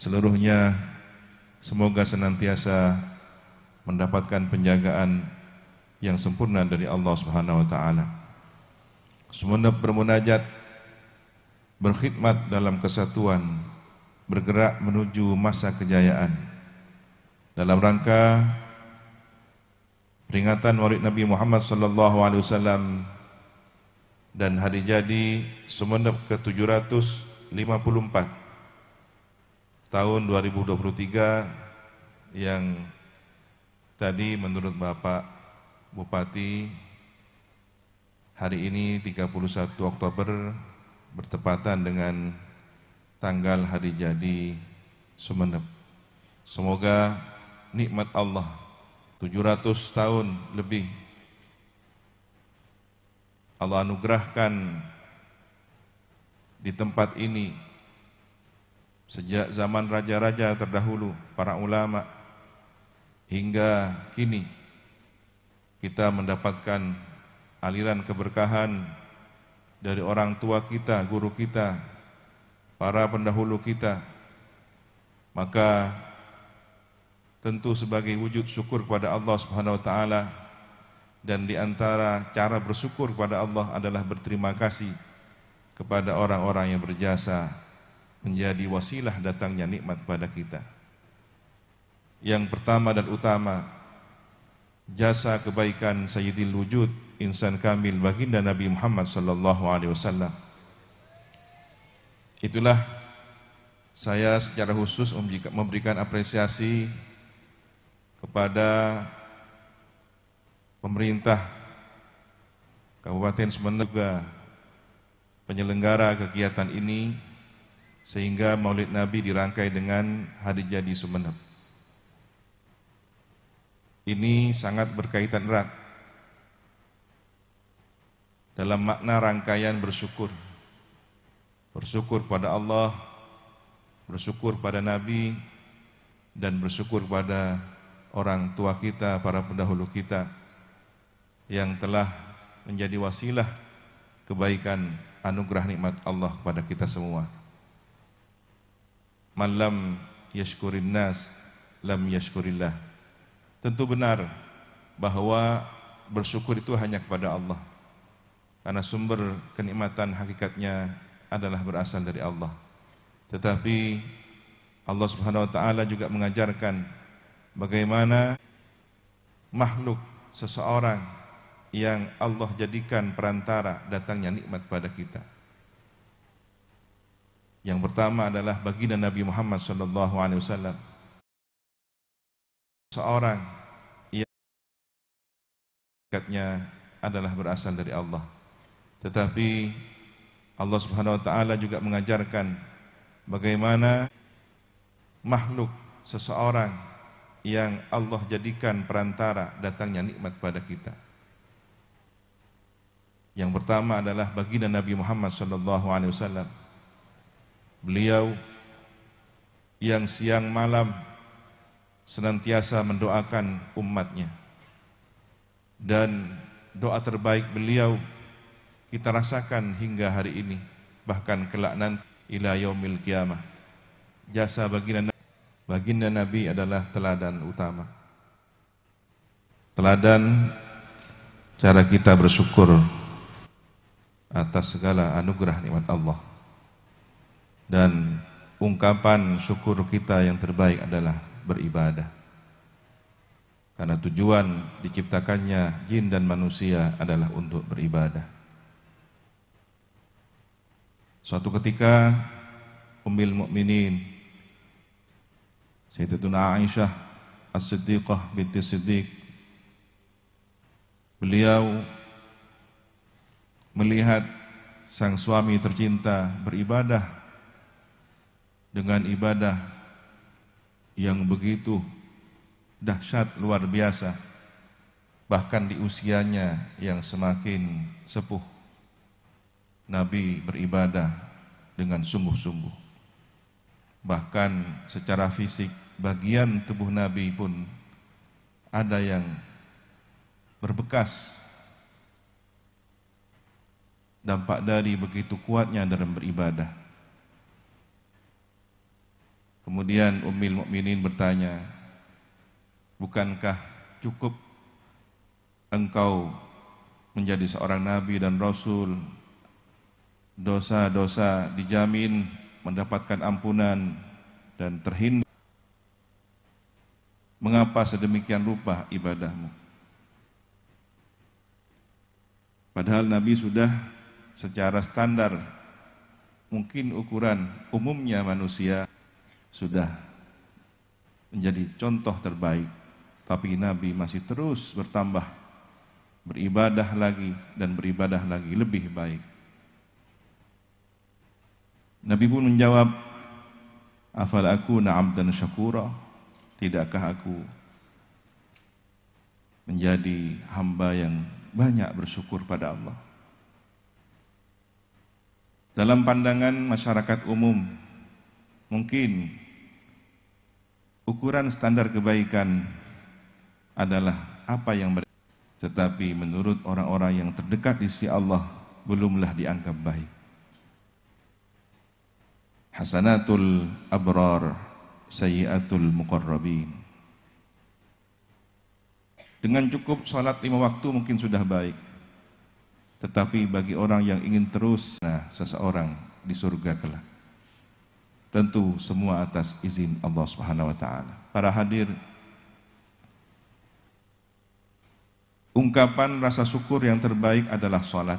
seluruhnya semoga senantiasa mendapatkan penjagaan yang sempurna dari Allah Subhanahu wa taala. Semenjak bermunajat, berkhidmat dalam kesatuan, bergerak menuju masa kejayaan dalam rangka peringatan Maulid Nabi Muhammad sallallahu alaihi wasallam dan hari jadi Sumeneb ke-754 tahun 2023 yang tadi menurut Bapak Bupati hari ini 31 Oktober bertepatan dengan tanggal hari jadi Sumeneb. Semoga nikmat Allah 700 tahun lebih Allah anugerahkan di tempat ini sejak zaman raja-raja terdahulu, para ulama, hingga kini kita mendapatkan aliran keberkahan dari orang tua kita, guru kita, para pendahulu kita. Maka tentu sebagai wujud syukur kepada Allah Subhanahu wa taala, dan di antara cara bersyukur kepada Allah adalah berterima kasih kepada orang-orang yang berjasa menjadi wasilah datangnya nikmat pada kita. Yang pertama dan utama, jasa kebaikan Sayyidil Wujud, insan kamil baginda Nabi Muhammad sallallahu alaihi wasallam. Itulah saya secara khusus memberikan apresiasi kepada pemerintah Kabupaten Sumeneb, penyelenggara kegiatan ini, sehingga Maulid Nabi dirangkai dengan hari jadi Sumeneb. Ini sangat berkaitan erat dalam makna rangkaian bersyukur. Bersyukur pada Allah, bersyukur pada Nabi, dan bersyukur pada orang tua kita, para pendahulu kita yang telah menjadi wasilah kebaikan anugerah nikmat Allah kepada kita semua. Man lam yashkurin nas lam yashkurillah. Tentu benar bahwa bersyukur itu hanya kepada Allah, karena sumber kenikmatan hakikatnya adalah berasal dari Allah. Tetapi Allah Subhanahu wa taala juga mengajarkan bagaimana makhluk seseorang yang Allah jadikan perantara datangnya nikmat pada kita. Yang pertama adalah baginda Nabi Muhammad sallallahu alaihi wasallam. Seorang yang hakikatnya adalah berasal dari Allah. Tetapi Allah Subhanahu wa taala juga mengajarkan bagaimana makhluk seseorang yang Allah jadikan perantara datangnya nikmat pada kita. Yang pertama adalah baginda Nabi Muhammad sallallahu alaihi wasallam. Beliau yang siang malam senantiasa mendoakan umatnya, dan doa terbaik beliau kita rasakan hingga hari ini, bahkan kelak nanti ila yaumil qiyamah. Jasa baginda Nabi adalah teladan utama, teladan cara kita bersyukur atas segala anugerah nikmat Allah. Dan ungkapan syukur kita yang terbaik adalah beribadah, karena tujuan diciptakannya jin dan manusia adalah untuk beribadah. Suatu ketika Ummul Mukminin Sayyidatuna Aisyah As-Siddiqah binti Siddiq, beliau melihat sang suami tercinta beribadah dengan ibadah yang begitu dahsyat luar biasa, bahkan di usianya yang semakin sepuh, Nabi beribadah dengan sungguh-sungguh. Bahkan secara fisik bagian tubuh Nabi pun ada yang berbekas, dampak dari begitu kuatnya dalam beribadah. Kemudian Ummul Mukminin bertanya, bukankah cukup engkau menjadi seorang nabi dan rasul, dosa-dosa dijamin mendapatkan ampunan dan terhindar? Mengapa sedemikian rupa ibadahmu? Padahal Nabi sudah secara standar, mungkin ukuran umumnya manusia, sudah menjadi contoh terbaik, tapi Nabi masih terus bertambah, beribadah lagi dan beribadah lagi lebih baik. Nabi pun menjawab, afal akuna abdan syakura, tidakkah aku menjadi hamba yang banyak bersyukur pada Allah? Dalam pandangan masyarakat umum, mungkin ukuran standar kebaikan adalah apa yang tetapi menurut orang-orang yang terdekat di sisi Allah belumlah dianggap baik. Hasanatul abrar, sayyiatul muqarrabin. Dengan cukup salat 5 waktu mungkin sudah baik. Tetapi bagi orang yang ingin terus, seseorang di surga kelak. Tentu semua atas izin Allah Subhanahu wa taala. Para hadir, ungkapan rasa syukur yang terbaik adalah salat.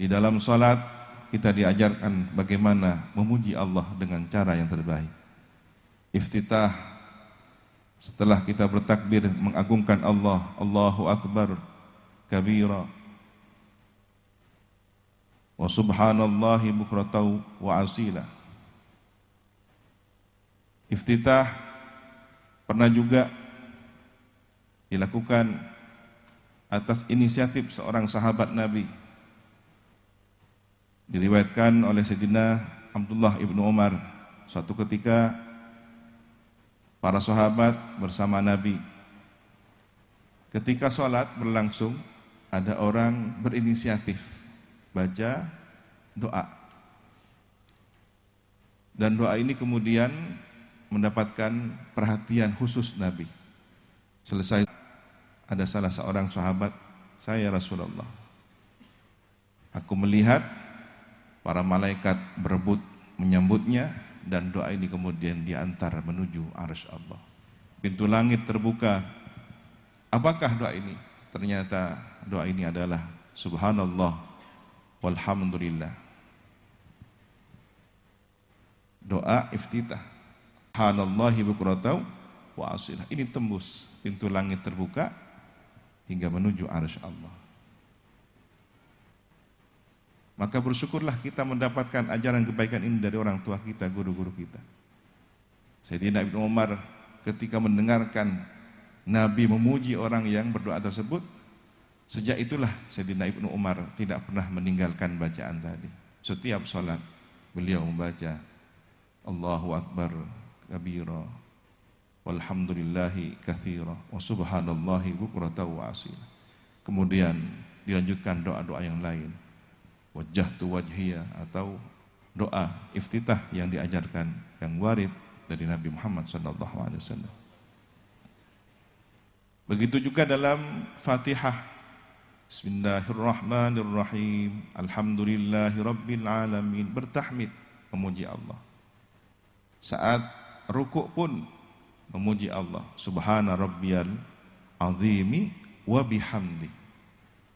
Di dalam salat kita diajarkan bagaimana memuji Allah dengan cara yang terbaik. Iftitah, setelah kita bertakbir mengagungkan Allah, Allahu Akbar kabira wa subhanallahi bukratan wa asila. Iftitah pernah juga dilakukan atas inisiatif seorang sahabat Nabi. Diriwayatkan oleh Sayyidina Abdullah ibnu Umar, suatu ketika para sahabat bersama Nabi, ketika sholat berlangsung, ada orang berinisiatif baca doa, dan doa ini kemudian mendapatkan perhatian khusus Nabi. Selesai, ada salah seorang sahabat, saya Rasulullah, aku melihat para malaikat berebut menyambutnya, dan doa ini kemudian diantar menuju arsy Allah. Pintu langit terbuka. Apakah doa ini? Ternyata doa ini adalah subhanallah walhamdulillah. Doa iftitah. Subhanallahi bukratan wa asila. Ini tembus pintu langit terbuka hingga menuju arsy Allah. Maka bersyukurlah kita mendapatkan ajaran kebaikan ini dari orang tua kita, guru-guru kita. Sayyidina Ibnu Umar ketika mendengarkan Nabi memuji orang yang berdoa tersebut, sejak itulah Sayyidina Ibnu Umar tidak pernah meninggalkan bacaan tadi. Setiap salat beliau membaca Allahu Akbar kabira walhamdulillahi katsira wa subhanallahi bukratan wa asila. Kemudian dilanjutkan doa-doa yang lain. Wajjahtu wajhiya, atau doa iftitah yang diajarkan, yang warid dari Nabi Muhammad SAW. Begitu juga dalam Fatihah, Bismillahirrahmanirrahim, Alhamdulillahi Rabbil Alamin, bertahmid, memuji Allah. Saat rukuk pun memuji Allah, Subhana Rabbiyal Azimi wa bihamdi.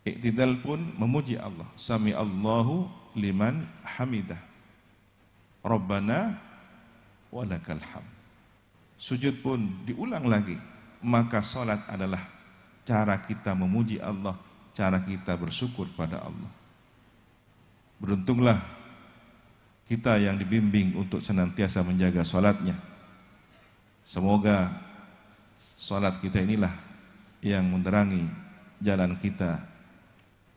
Iktidal pun memuji Allah, Sami Allahu liman hamidah, Rabbana walakal hamd. Sujud pun diulang lagi. Maka salat adalah cara kita memuji Allah, cara kita bersyukur pada Allah. Beruntunglah kita yang dibimbing untuk senantiasa menjaga salatnya. Semoga salat kita inilah yang menerangi jalan kita,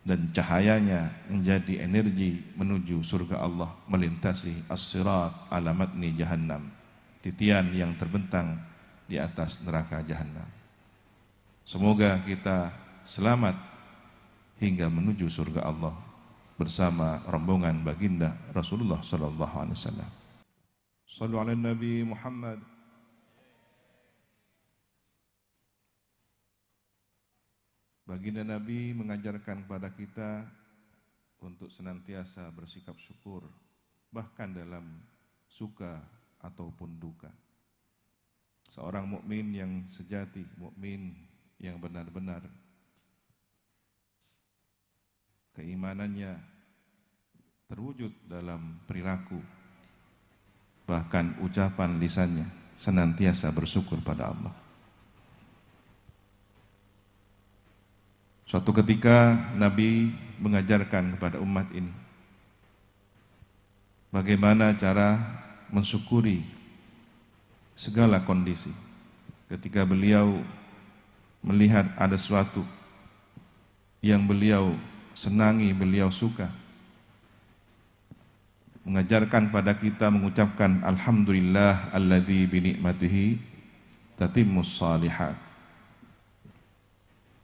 dan cahayanya menjadi energi menuju surga Allah, melintasi as-sirat ala matni jahannam, titian yang terbentang di atas neraka jahannam. Semoga kita selamat hingga menuju surga Allah bersama rombongan baginda Rasulullah sallallahu alaihi wasallam. Sallu ala Nabi Muhammad. Baginda Nabi mengajarkan kepada kita untuk senantiasa bersikap syukur, bahkan dalam suka ataupun duka. Seorang mukmin yang sejati, mukmin yang benar-benar keimanannya terwujud dalam perilaku, bahkan ucapan lisannya senantiasa bersyukur pada Allah. Suatu ketika Nabi mengajarkan kepada umat ini bagaimana cara mensyukuri segala kondisi. Ketika beliau melihat ada sesuatu yang beliau senangi, beliau suka, mengajarkan pada kita mengucapkan alhamdulillah alladzi bi ni'matihi tatimmus shalihat.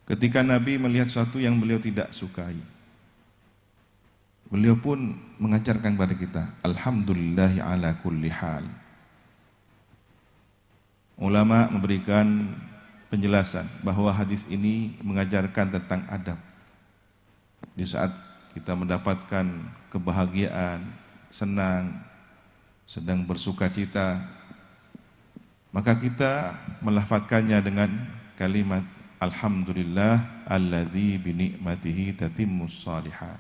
Ketika Nabi melihat sesuatu yang beliau tidak sukai, beliau pun mengajarkan kepada kita alhamdulillahi ala kulli hal. Ulama memberikan penjelasan bahwa hadis ini mengajarkan tentang adab. Di saat kita mendapatkan kebahagiaan, senang, sedang bersuka cita, maka kita melafadzkannya dengan kalimat alhamdulillah alladzi bi ni'matihi tatimmus shalihat.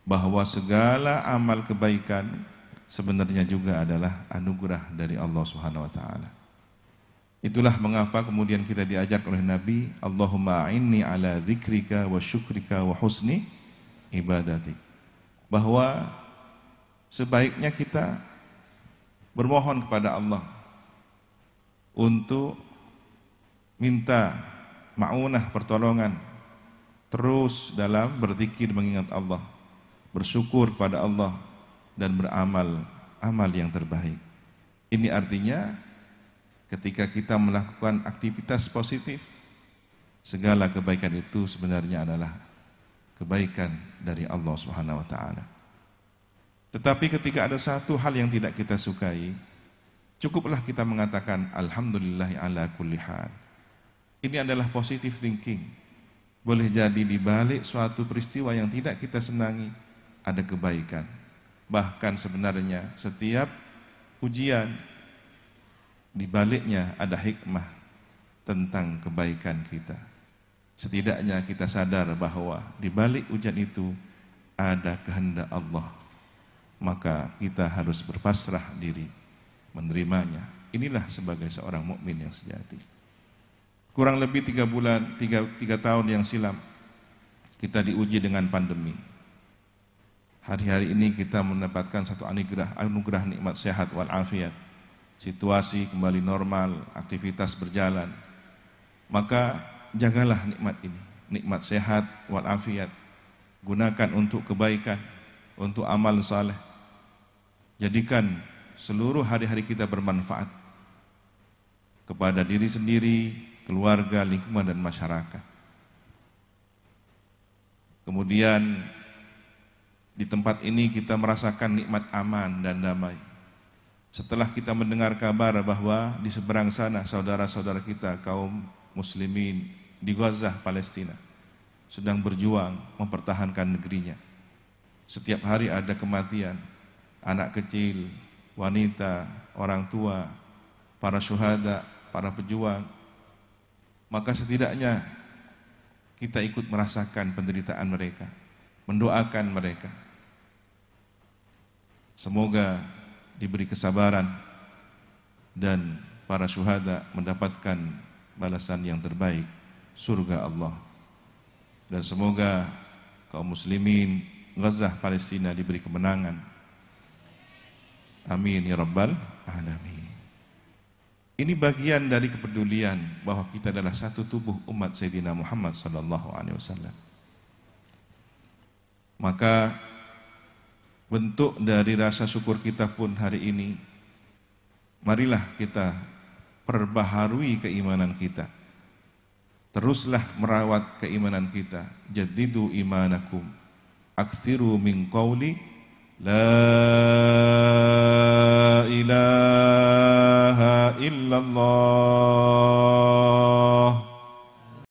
Bahwa segala amal kebaikan sebenarnya juga adalah anugerah dari Allah Subhanahu wa taala. Itulah mengapa kemudian kita diajar oleh Nabi, Allahumma a'inni ala dzikrika wa syukrika wa husni ibadatik. Bahwa sebaiknya kita bermohon kepada Allah untuk minta ma'unah, pertolongan, terus dalam berzikir mengingat Allah, bersyukur kepada Allah, dan beramal amal yang terbaik. Ini artinya ketika kita melakukan aktivitas positif, segala kebaikan itu sebenarnya adalah kebaikan dari Allah Subhanahu wa taala. Tetapi ketika ada satu hal yang tidak kita sukai, cukuplah kita mengatakan alhamdulillahi ala kulli hal. Ini adalah positive thinking. Boleh jadi di balik suatu peristiwa yang tidak kita senangi ada kebaikan. Bahkan sebenarnya setiap ujian di baliknya ada hikmah tentang kebaikan kita. Setidaknya kita sadar bahwa di balik ujian itu ada kehendak Allah. Maka kita harus berpasrah diri menerimanya. Inilah sebagai seorang mukmin yang sejati. Kurang lebih 3 tahun yang silam kita diuji dengan pandemi. Hari-hari ini kita mendapatkan satu anugerah nikmat sehat wal afiat. Situasi kembali normal, aktivitas berjalan. Maka jagalah nikmat ini, nikmat sehat wal afiat. Gunakan untuk kebaikan, untuk amal saleh. Jadikan seluruh hari-hari kita bermanfaat kepada diri sendiri, keluarga, lingkungan, dan masyarakat. Kemudian di tempat ini kita merasakan nikmat aman dan damai. Setelah kita mendengar kabar bahwa di seberang sana saudara-saudara kita kaum muslimin di Gaza, Palestina sedang berjuang mempertahankan negerinya. Setiap hari ada kematian, anak kecil, wanita, orang tua, para syuhada, para pejuang. Maka setidaknya kita ikut merasakan penderitaan mereka, mendoakan mereka. Semoga diberi kesabaran dan para syuhada mendapatkan balasan yang terbaik, surga Allah. Dan semoga kaum muslimin Gaza, Palestina diberi kemenangan. Amin ya rabbal alamin. Ini bagian dari kepedulian bahwa kita adalah satu tubuh umat Sayyidina Muhammad sallallahu alaihi wasallam. Maka bentuk dari rasa syukur kita pun hari ini, marilah kita perbaharui keimanan kita. Teruslah merawat keimanan kita. Jaddidu imanakum. Aktsiru min qawli la إلا الله